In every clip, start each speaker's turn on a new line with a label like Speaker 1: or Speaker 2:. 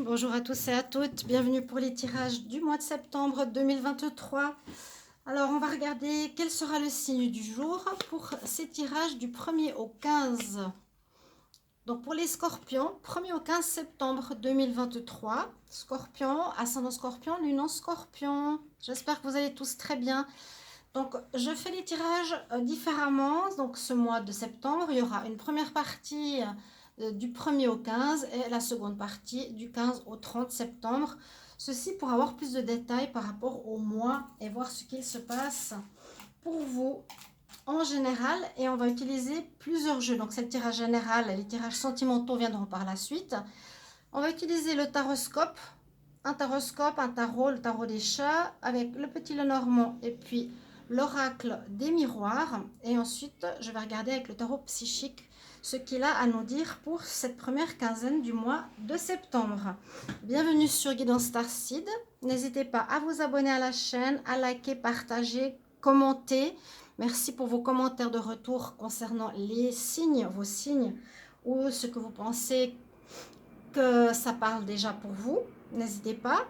Speaker 1: Bonjour à tous et à toutes, bienvenue pour les tirages du mois de septembre 2023. Alors on va regarder quel sera le signe du jour pour ces tirages du 1er au 15. Donc pour les scorpions, 1er au 15 septembre 2023, scorpion, ascendant scorpion, lune en scorpion. J'espère que vous allez tous très bien. Donc je fais les tirages différemment. Donc ce mois de septembre, il y aura une première partie du 1er au 15 et la seconde partie du 15 au 30 septembre. Ceci pour avoir plus de détails par rapport au mois et voir ce qu'il se passe pour vous en général. Et on va utiliser plusieurs jeux. Donc c'est le tirage général, les tirages sentimentaux viendront par la suite. On va utiliser le taroscope, un tarot, le tarot des chats avec le petit Lenormand et puis l'oracle des miroirs. Et ensuite, je vais regarder avec le tarot psychique ce qu'il a à nous dire pour cette première quinzaine du mois de septembre. Bienvenue sur Guidance Starseed. N'hésitez pas à vous abonner à la chaîne, à liker, partager, commenter. Merci pour vos commentaires de retour concernant les signes, vos signes ou ce que vous pensez que ça parle déjà pour vous. N'hésitez pas,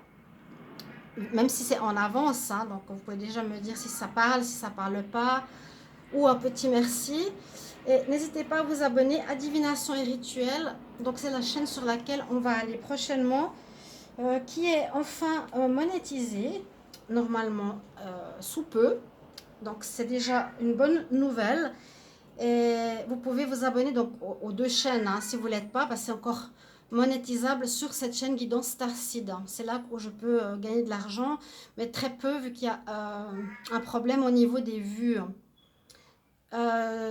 Speaker 1: même si c'est en avance, hein, donc vous pouvez déjà me dire si ça parle, si ça parle pas, ou un petit merci. Et n'hésitez pas à vous abonner à Divination et Rituel. Donc c'est la chaîne sur laquelle on va aller prochainement, qui est enfin monétisée, normalement sous peu. Donc c'est déjà une bonne nouvelle. Et vous pouvez vous abonner donc aux deux chaînes, hein, si vous ne l'êtes pas, parce que c'est encore monétisable sur cette chaîne Guidance Starseed. C'est là où je peux gagner de l'argent, mais très peu vu qu'il y a un problème au niveau des vues.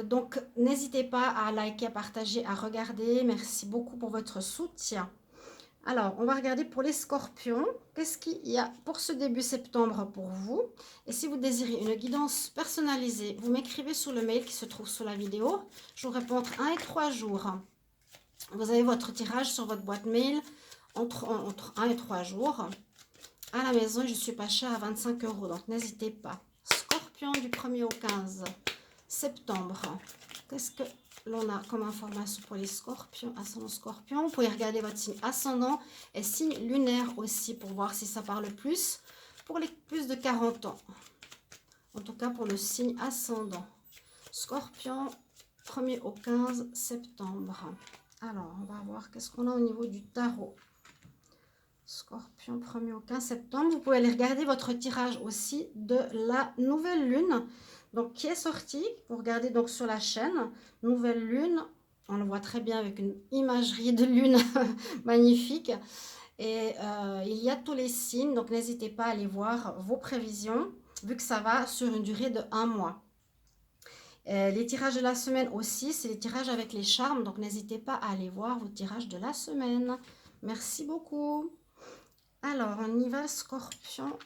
Speaker 1: Donc n'hésitez pas à liker, à partager, à regarder. Merci beaucoup pour votre soutien. Alors, on va regarder pour les scorpions. Qu'est-ce qu'il y a pour ce début septembre pour vous? Et si vous désirez une guidance personnalisée, vous m'écrivez sur le mail qui se trouve sous la vidéo. Je vous réponds entre 1 et 3 jours. Vous avez votre tirage sur votre boîte mail entre 1 et 3 jours. À la maison, je suis pas chère à 25 €. Donc, n'hésitez pas. Scorpion du 1er au 15 septembre. Qu'est-ce que l'on a comme information pour les scorpions, ascendant scorpion? Vous pouvez regarder votre signe ascendant et signe lunaire aussi pour voir si ça parle plus pour les plus de 40 ans. En tout cas pour le signe ascendant. Scorpion, 1er au 15 septembre. Alors, on va voir qu'est-ce qu'on a au niveau du tarot. Scorpion, 1er au 15 septembre. Vous pouvez aller regarder votre tirage aussi de la nouvelle lune. Donc, qui est sorti. Vous regardez donc sur la chaîne. Nouvelle lune. On le voit très bien avec une imagerie de lune magnifique. Et il y a tous les signes. Donc, n'hésitez pas à aller voir vos prévisions. Vu que ça va sur une durée de 1 mois. Les tirages de la semaine aussi, c'est les tirages avec les charmes. Donc, n'hésitez pas à aller voir vos tirages de la semaine. Merci beaucoup. Alors, on y va, scorpion,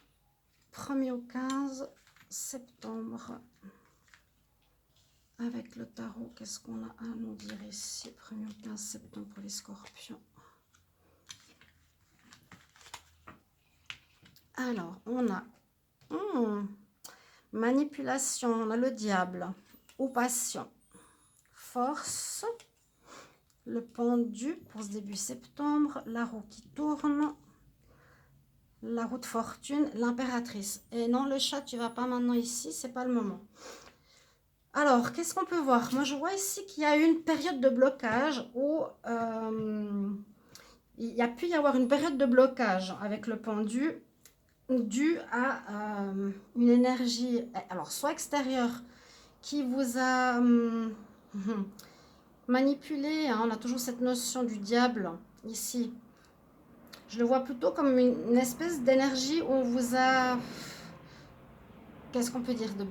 Speaker 1: 1er au 15 septembre. Avec le tarot, qu'est-ce qu'on a à nous dire ici? 1er au 15 septembre pour les scorpions. Alors, on a manipulation, on a le diable, ou passion, force, le pendu pour ce début septembre, la roue qui tourne, la roue de fortune, l'impératrice. Et non, le chat, tu vas pas maintenant ici, c'est pas le moment. Alors, qu'est-ce qu'on peut voir? Moi, je vois ici qu'il y a eu une période de blocage où il y a pu y avoir une période de blocage avec le pendu dû à une énergie, alors soit extérieure, qui vous a manipulé, hein, on a toujours cette notion du diable ici. Je le vois plutôt comme une espèce d'énergie où on vous a... Qu'est-ce qu'on peut dire de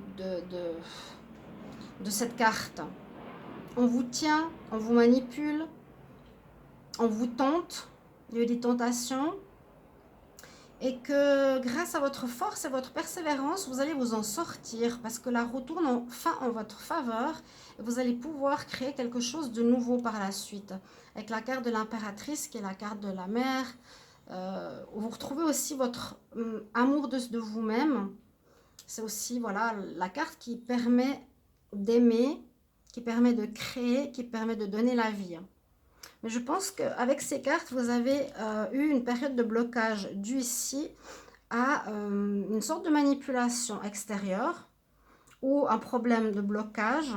Speaker 1: cette carte? On vous tient, on vous manipule, on vous tente, il y a eu des tentations. Et que grâce à votre force et votre persévérance, vous allez vous en sortir parce que la roue tourne enfin en votre faveur et vous allez pouvoir créer quelque chose de nouveau par la suite. Avec la carte de l'impératrice qui est la carte de la mère, vous retrouvez aussi votre amour de vous-même. C'est aussi voilà, la carte qui permet d'aimer, qui permet de créer, qui permet de donner la vie. Mais je pense qu'avec ces cartes, vous avez eu une période de blocage due ici à une sorte de manipulation extérieure ou un problème de blocage,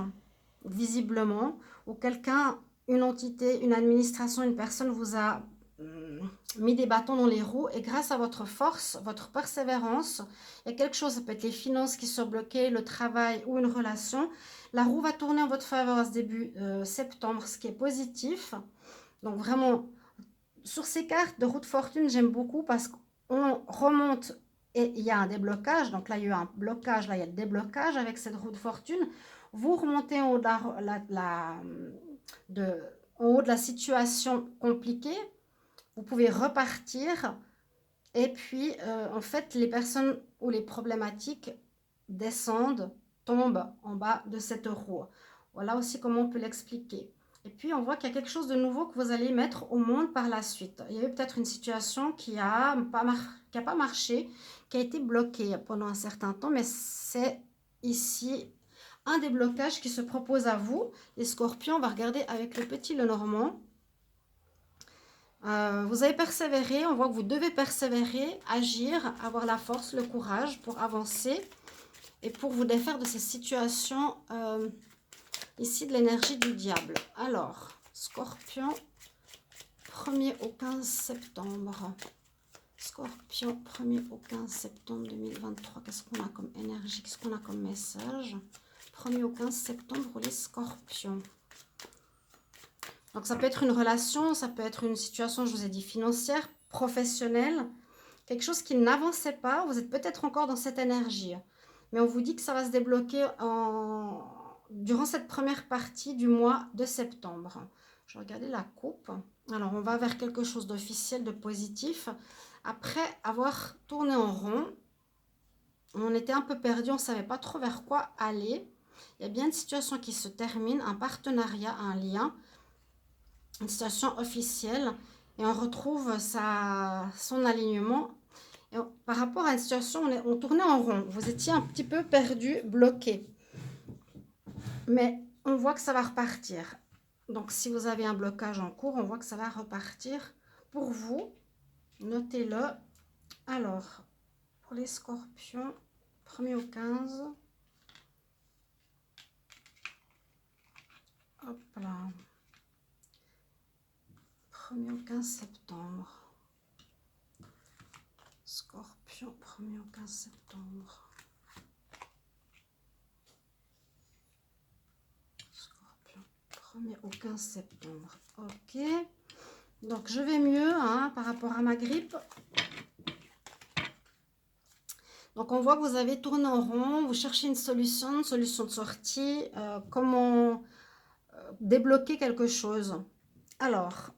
Speaker 1: visiblement, où quelqu'un, une entité, une administration, une personne vous a mis des bâtons dans les roues et grâce à votre force, votre persévérance, il y a quelque chose, ça peut être les finances qui sont bloquées, le travail ou une relation, la roue va tourner en votre faveur à ce début septembre, ce qui est positif. Donc vraiment, sur ces cartes de roue de fortune, j'aime beaucoup parce qu'on remonte et il y a un déblocage. Donc là, il y a eu un blocage, là, il y a le déblocage avec cette roue de fortune. Vous remontez en haut de la situation compliquée. Vous pouvez repartir. Et puis, en fait, les personnes ou les problématiques descendent, tombent en bas de cette roue. Voilà aussi comment on peut l'expliquer. Et puis, on voit qu'il y a quelque chose de nouveau que vous allez mettre au monde par la suite. Il y a eu peut-être une situation qui a pas marché, qui a été bloquée pendant un certain temps, mais c'est ici un déblocage qui se propose à vous. Les scorpions, on va regarder avec le petit Lenormand. Vous avez persévéré, on voit que vous devez persévérer, agir, avoir la force, le courage pour avancer et pour vous défaire de ces situations ici de l'énergie du diable. Alors, Scorpion, 1er au 15 septembre. Scorpion, 1er au 15 septembre 2023. Qu'est-ce qu'on a comme énergie? Qu'est-ce qu'on a comme message? 1er au 15 septembre pour les scorpions. Donc, ça peut être une relation, ça peut être une situation, je vous ai dit, financière, professionnelle. Quelque chose qui n'avançait pas. Vous êtes peut-être encore dans cette énergie. Mais on vous dit que ça va se débloquer durant cette première partie du mois de septembre. Je vais regarder la coupe. Alors, on va vers quelque chose d'officiel, de positif. Après avoir tourné en rond, on était un peu perdu, on ne savait pas trop vers quoi aller. Il y a bien une situation qui se termine, un partenariat, un lien, une situation officielle. Et on retrouve son alignement. Et par rapport à une situation, on tournait en rond. Vous étiez un petit peu perdu, bloqué. Mais on voit que ça va repartir. Donc, si vous avez un blocage en cours, on voit que ça va repartir pour vous. Notez-le. Alors, pour les scorpions, 1er au 15. Hop là. 1er au 15 septembre. Scorpion, 1er au 15 septembre. Scorpion, 1er au 15 septembre. Ok. Donc, je vais mieux par rapport à ma grippe. Donc, on voit que vous avez tourné en rond. Vous cherchez une solution de sortie. Comment débloquer quelque chose. Alors,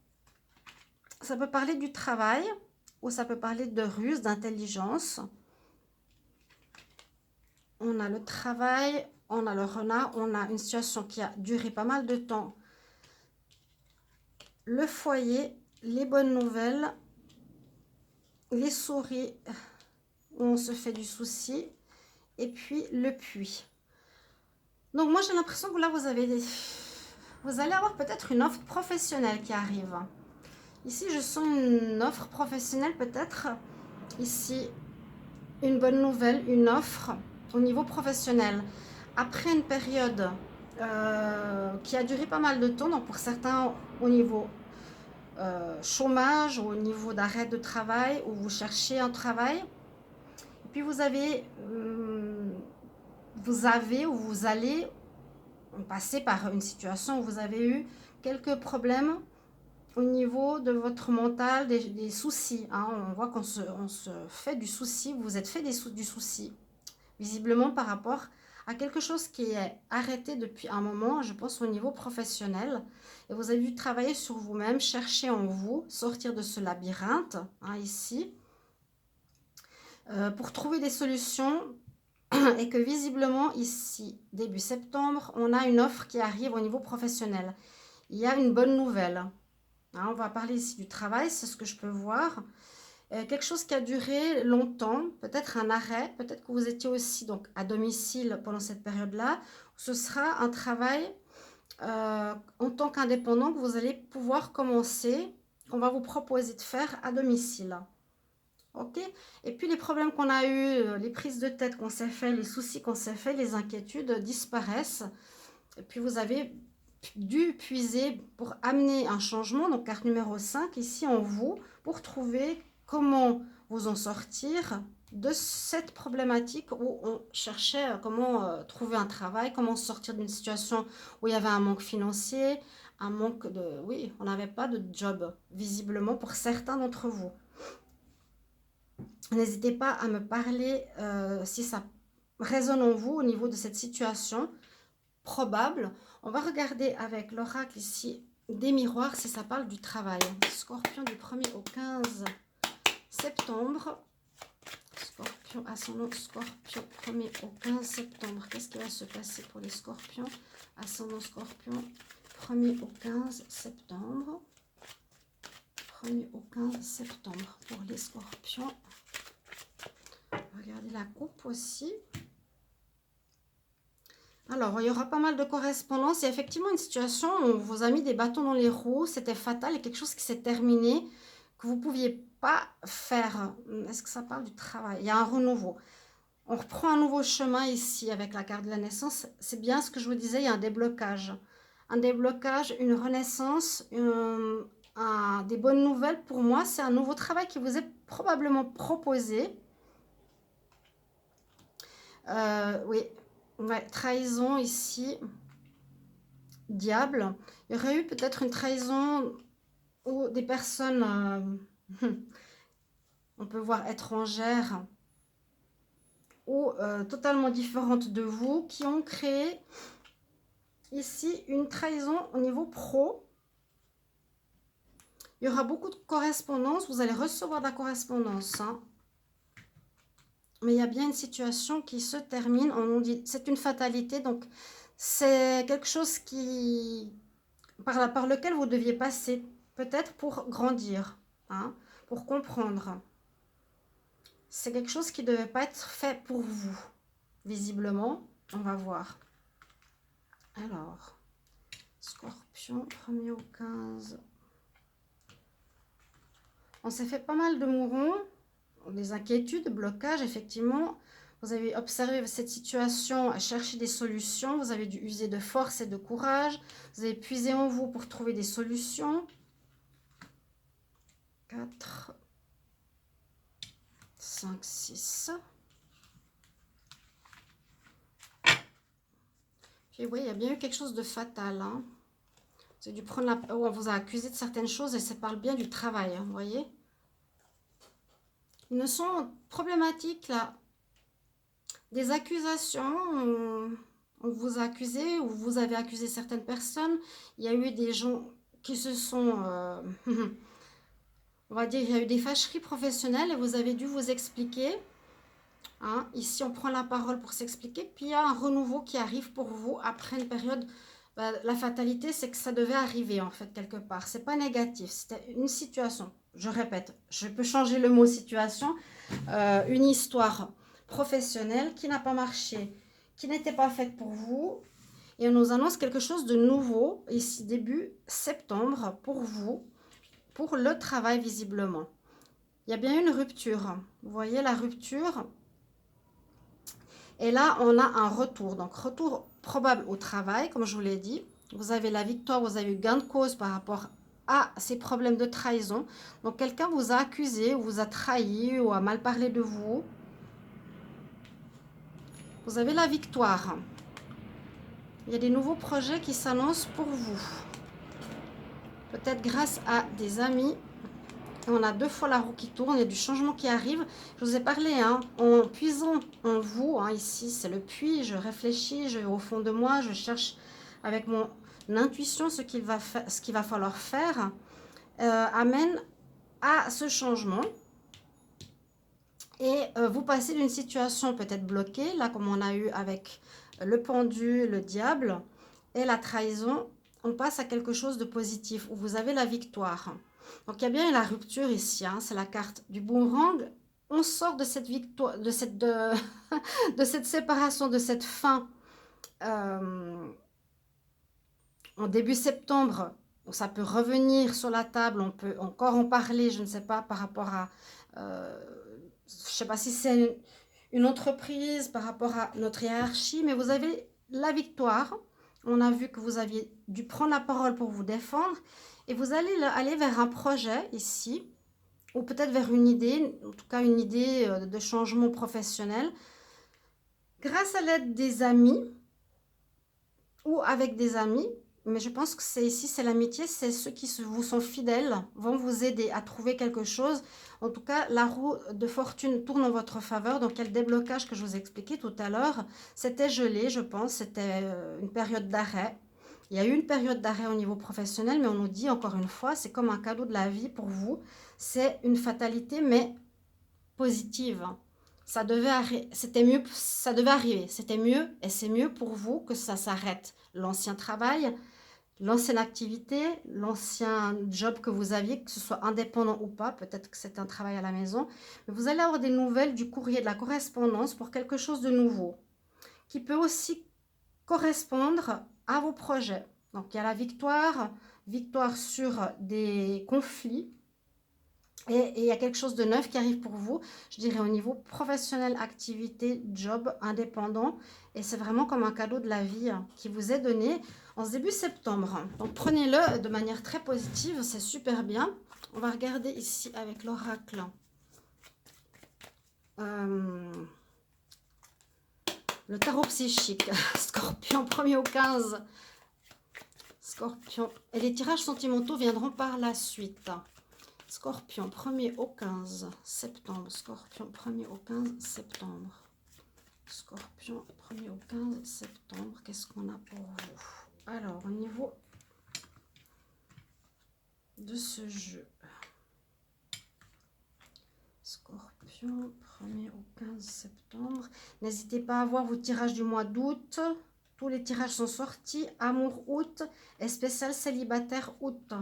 Speaker 1: ça peut parler du travail ou ça peut parler de ruse, d'intelligence. On a le travail, on a le renard, on a une situation qui a duré pas mal de temps. Le foyer, les bonnes nouvelles, les souris où on se fait du souci et puis le puits. Donc moi j'ai l'impression que là vous allez avoir peut-être une offre professionnelle qui arrive. Ici je sens une offre professionnelle peut-être. Ici une bonne nouvelle, une offre au niveau professionnel. Après une période qui a duré pas mal de temps, donc pour certains au niveau chômage ou au niveau d'arrêt de travail où vous cherchez un travail. Et puis vous avez ou vous allez passer par une situation où vous avez eu quelques problèmes au niveau de votre mental, des soucis. On voit qu'on se fait du souci, vous vous êtes fait du souci, visiblement par rapport à quelque chose qui est arrêté depuis un moment, je pense au niveau professionnel. Et vous avez dû travailler sur vous-même, chercher en vous, sortir de ce labyrinthe, ici, pour trouver des solutions. Et que visiblement, ici, début septembre, on a une offre qui arrive au niveau professionnel. Il y a une bonne nouvelle. On va parler ici du travail, c'est ce que je peux voir. Quelque chose qui a duré longtemps, peut-être un arrêt, peut-être que vous étiez aussi donc à domicile pendant cette période-là. Ce sera un travail en tant qu'indépendant que vous allez pouvoir commencer, qu'on va vous proposer de faire à domicile. Ok? Et puis les problèmes qu'on a eu, les prises de tête qu'on s'est fait, les soucis qu'on s'est fait, les inquiétudes disparaissent. Et puis vous avez dû puiser pour amener un changement, donc carte numéro 5 ici en vous, pour trouver comment vous en sortir de cette problématique où on cherchait comment trouver un travail, comment sortir d'une situation où il y avait un manque financier, un manque de... Oui, on n'avait pas de job, visiblement, pour certains d'entre vous. N'hésitez pas à me parler si ça résonne en vous au niveau de cette situation probable. On va regarder avec l'oracle ici des miroirs si ça parle du travail. Scorpion du 1er au 15 septembre. Scorpion, ascendant Scorpion, 1er au 15 septembre. Qu'est-ce qui va se passer pour les scorpions? Ascendant Scorpion, 1er au 15 septembre. 1er au 15 septembre pour les scorpions. Regardez la coupe aussi. Alors, il y aura pas mal de correspondances. Il y a effectivement une situation où on vous a mis des bâtons dans les roues. C'était fatal et quelque chose qui s'est terminé, que vous ne pouviez pas faire. Est-ce que ça parle du travail? Il y a un renouveau. On reprend un nouveau chemin ici avec la carte de la naissance. C'est bien ce que je vous disais, il y a un déblocage. Un déblocage, une renaissance, des bonnes nouvelles. Pour moi, c'est un nouveau travail qui vous est probablement proposé. Oui. Ouais, trahison ici, diable. Il y aurait eu peut-être une trahison ou des personnes, on peut voir étrangères ou totalement différentes de vous, qui ont créé ici une trahison au niveau pro. Il y aura beaucoup de correspondance, vous allez recevoir de la correspondance, hein. Mais il y a bien une situation qui se termine, on dit c'est une fatalité, donc c'est quelque chose qui par lequel vous deviez passer, peut-être pour grandir, hein, pour comprendre. C'est quelque chose qui ne devait pas être fait pour vous, visiblement. On va voir. Alors, Scorpion, 1er au 15. On s'est fait pas mal de mourons, des inquiétudes, blocages, effectivement. Vous avez observé cette situation, à chercher des solutions. Vous avez dû user de force et de courage. Vous avez puisé en vous pour trouver des solutions. 4, 5, 6. Puis oui, il y a bien eu quelque chose de fatal, hein. Vous avez dû prendre la... Oh, on vous a accusé de certaines choses et ça parle bien du travail, hein, vous voyez. Une notion problématique, là. Des accusations, on vous a accusé ou vous avez accusé certaines personnes. Il y a eu des gens qui se sont... on va dire, il y a eu des fâcheries professionnelles et vous avez dû vous expliquer. Hein. Ici, on prend la parole pour s'expliquer. Puis, il y a un renouveau qui arrive pour vous après une période... la fatalité, c'est que ça devait arriver, en fait, quelque part. C'est pas négatif, c'était une situation. Je répète, je peux changer le mot situation. Une histoire professionnelle qui n'a pas marché, qui n'était pas faite pour vous. Et on nous annonce quelque chose de nouveau, ici, début septembre, pour vous, pour le travail, visiblement. Il y a bien une rupture. Vous voyez la rupture. Et là, on a un retour. Donc, retour probable au travail, comme je vous l'ai dit. Vous avez la victoire, vous avez eu gain de cause par rapport à ces problèmes de trahison. Donc, quelqu'un vous a accusé, ou vous a trahi, ou a mal parlé de vous. Vous avez la victoire. Il y a des nouveaux projets qui s'annoncent pour vous. Peut-être grâce à des amis. On a 2 fois la roue qui tourne, il y a du changement qui arrive. Je vous ai parlé, hein, en puisant en vous, hein, ici c'est le puits, je réfléchis, je vais au fond de moi, je cherche avec mon intuition ce qu'il va falloir faire, amène à ce changement. Et vous passez d'une situation peut-être bloquée, là comme on a eu avec le pendu, le diable et la trahison, on passe à quelque chose de positif où vous avez la victoire. Donc il y a bien la rupture ici, hein, c'est la carte du boomerang. On sort de cette victoire, de cette séparation, de cette fin en début septembre, ça peut revenir sur la table, on peut encore en parler, je ne sais pas, par rapport à, je ne sais pas si c'est une entreprise, par rapport à notre hiérarchie, mais vous avez la victoire. On a vu que vous aviez dû prendre la parole pour vous défendre et vous allez aller vers un projet ici, ou peut-être vers une idée, en tout cas une idée de changement professionnel, grâce à l'aide des amis ou avec des amis. Mais je pense que c'est ici, c'est l'amitié, c'est ceux qui vous sont fidèles, vont vous aider à trouver quelque chose. En tout cas, la roue de fortune tourne en votre faveur. Donc, quel déblocage que je vous ai expliqué tout à l'heure, c'était gelé, je pense, c'était une période d'arrêt. Il y a eu une période d'arrêt au niveau professionnel, mais on nous dit encore une fois, c'est comme un cadeau de la vie pour vous. C'est une fatalité, mais positive. C'était mieux, ça devait arriver. C'était mieux et c'est mieux pour vous que ça s'arrête. L'ancien travail, l'ancienne activité, l'ancien job que vous aviez, que ce soit indépendant ou pas, peut-être que c'est un travail à la maison, mais vous allez avoir des nouvelles, du courrier, de la correspondance pour quelque chose de nouveau, qui peut aussi correspondre à vos projets. Donc il y a la victoire, victoire sur des conflits, et il y a quelque chose de neuf qui arrive pour vous, je dirais au niveau professionnel, activité, job, indépendant. Et c'est vraiment comme un cadeau de la vie qui vous est donné en ce début septembre. Donc prenez-le de manière très positive, c'est super bien. On va regarder ici avec l'oracle. Le tarot psychique, Scorpion, 1er au 15. Scorpion. Et les tirages sentimentaux viendront par la suite. Scorpion, 1er au 15 septembre. Scorpion, 1er au 15 septembre. Scorpion, 1er au 15 septembre. Qu'est-ce qu'on a pour vous? Alors, au niveau de ce jeu. Scorpion, 1er au 15 septembre. N'hésitez pas à voir vos tirages du mois d'août. Tous les tirages sont sortis. Amour août et spécial célibataire août.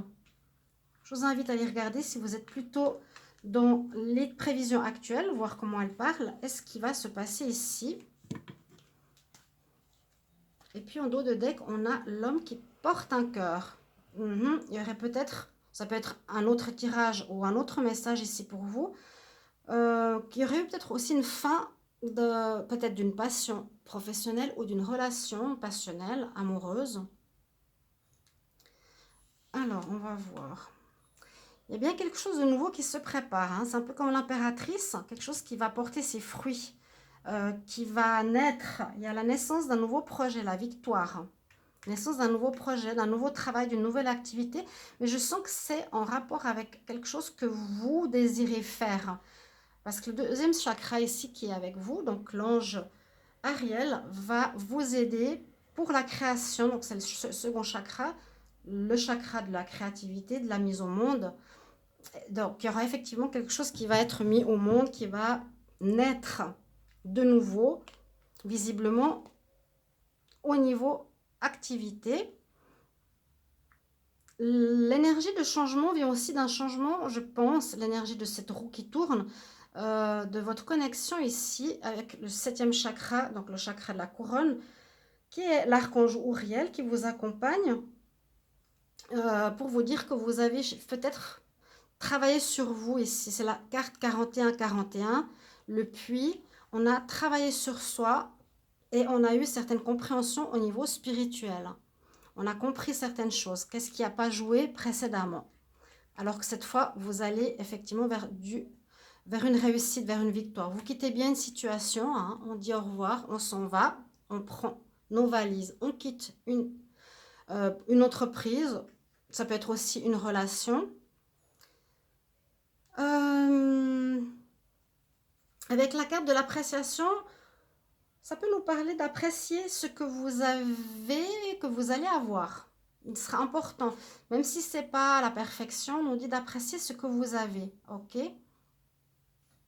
Speaker 1: Je vous invite à les regarder si vous êtes plutôt dans les prévisions actuelles, voir comment elles parlent et ce qui va se passer ici. Et puis en dos de deck, on a l'homme qui porte un cœur. Il y aurait peut-être, ça peut être un autre tirage ou un autre message ici pour vous, qui aurait eu peut-être aussi une fin de peut-être d'une passion professionnelle ou d'une relation passionnelle, amoureuse. Alors, on va voir. Il y a bien quelque chose de nouveau qui se prépare. Hein. C'est un peu comme l'impératrice, quelque chose qui va porter ses fruits, qui va naître. Il y a la naissance d'un nouveau projet, la victoire. Naissance d'un nouveau projet, d'un nouveau travail, d'une nouvelle activité. Mais je sens que c'est en rapport avec quelque chose que vous désirez faire. Parce que le deuxième chakra ici qui est avec vous, donc l'ange Ariel, va vous aider pour la création. Donc c'est le second chakra, le chakra de la créativité, de la mise au monde. Donc, il y aura effectivement quelque chose qui va être mis au monde, qui va naître de nouveau, visiblement, au niveau activité. L'énergie de changement vient aussi d'un changement, je pense, l'énergie de cette roue qui tourne, de votre connexion ici avec le 7e chakra, donc le chakra de la couronne, qui est l'archange Uriel qui vous accompagne pour vous dire que vous avez peut-être travailler sur vous ici, c'est la carte 41-41, le puits. On a travaillé sur soi et on a eu certaines compréhensions au niveau spirituel. On a compris certaines choses. Qu'est-ce qui n'a pas joué précédemment? Alors que cette fois, vous allez effectivement vers une réussite, vers une victoire. Vous quittez bien une situation, hein, on dit au revoir, on s'en va, on prend nos valises, on quitte une entreprise, ça peut être aussi une relation. Avec la carte de l'appréciation, ça peut nous parler d'apprécier ce que vous avez, que vous allez avoir. Il sera important. Même si ce n'est pas la perfection, on nous dit d'apprécier ce que vous avez. Ok?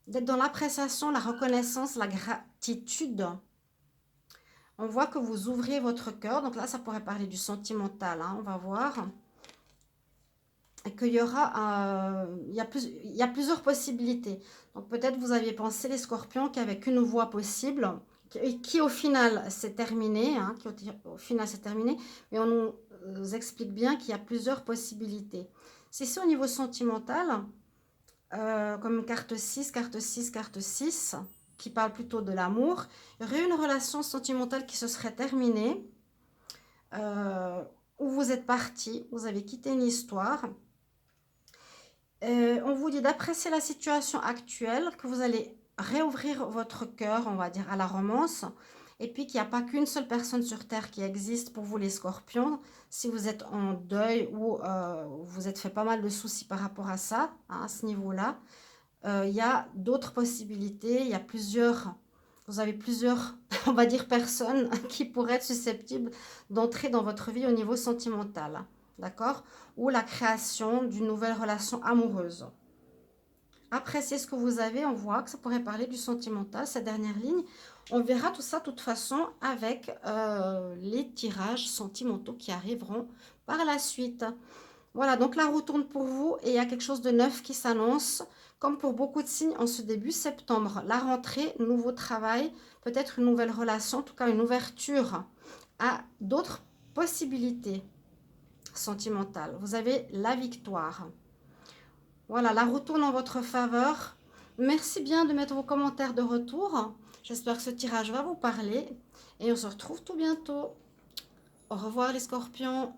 Speaker 1: D'être dans l'appréciation, la reconnaissance, la gratitude. On voit que vous ouvrez votre cœur. Donc là, ça pourrait parler du sentimental. Hein, on va voir. Et qu'il y aura, il y a plusieurs possibilités. Donc peut-être vous aviez pensé, les scorpions, qu'il n'y avait qu'une voie possible, qui au final s'est terminée, hein, mais on nous explique bien qu'il y a plusieurs possibilités. Si c'est au niveau sentimental, comme carte 6, carte 6, carte 6, qui parle plutôt de l'amour, il y aurait une relation sentimentale qui se serait terminée, où vous êtes parti, vous avez quitté une histoire. On vous dit d'apprécier la situation actuelle, que vous allez réouvrir votre cœur, on va dire, à la romance, et puis qu'il n'y a pas qu'une seule personne sur Terre qui existe pour vous les scorpions. Si vous êtes en deuil ou vous êtes fait pas mal de soucis par rapport à ça, hein, à ce niveau-là, il y a d'autres possibilités, il y a plusieurs, vous avez plusieurs, on va dire, personnes qui pourraient être susceptibles d'entrer dans votre vie au niveau sentimental, d'accord? Ou la création d'une nouvelle relation amoureuse. Appréciez ce que vous avez, on voit que ça pourrait parler du sentimental, cette dernière ligne. On verra tout ça de toute façon avec les tirages sentimentaux qui arriveront par la suite. Voilà, donc la roue tourne pour vous et il y a quelque chose de neuf qui s'annonce. Comme pour beaucoup de signes en ce début septembre, la rentrée, nouveau travail, peut-être une nouvelle relation, en tout cas une ouverture à d'autres possibilités sentimentales. Vous avez la victoire. Voilà, la roue tourne en votre faveur. Merci bien de mettre vos commentaires de retour. J'espère que ce tirage va vous parler et on se retrouve tout bientôt. Au revoir les scorpions.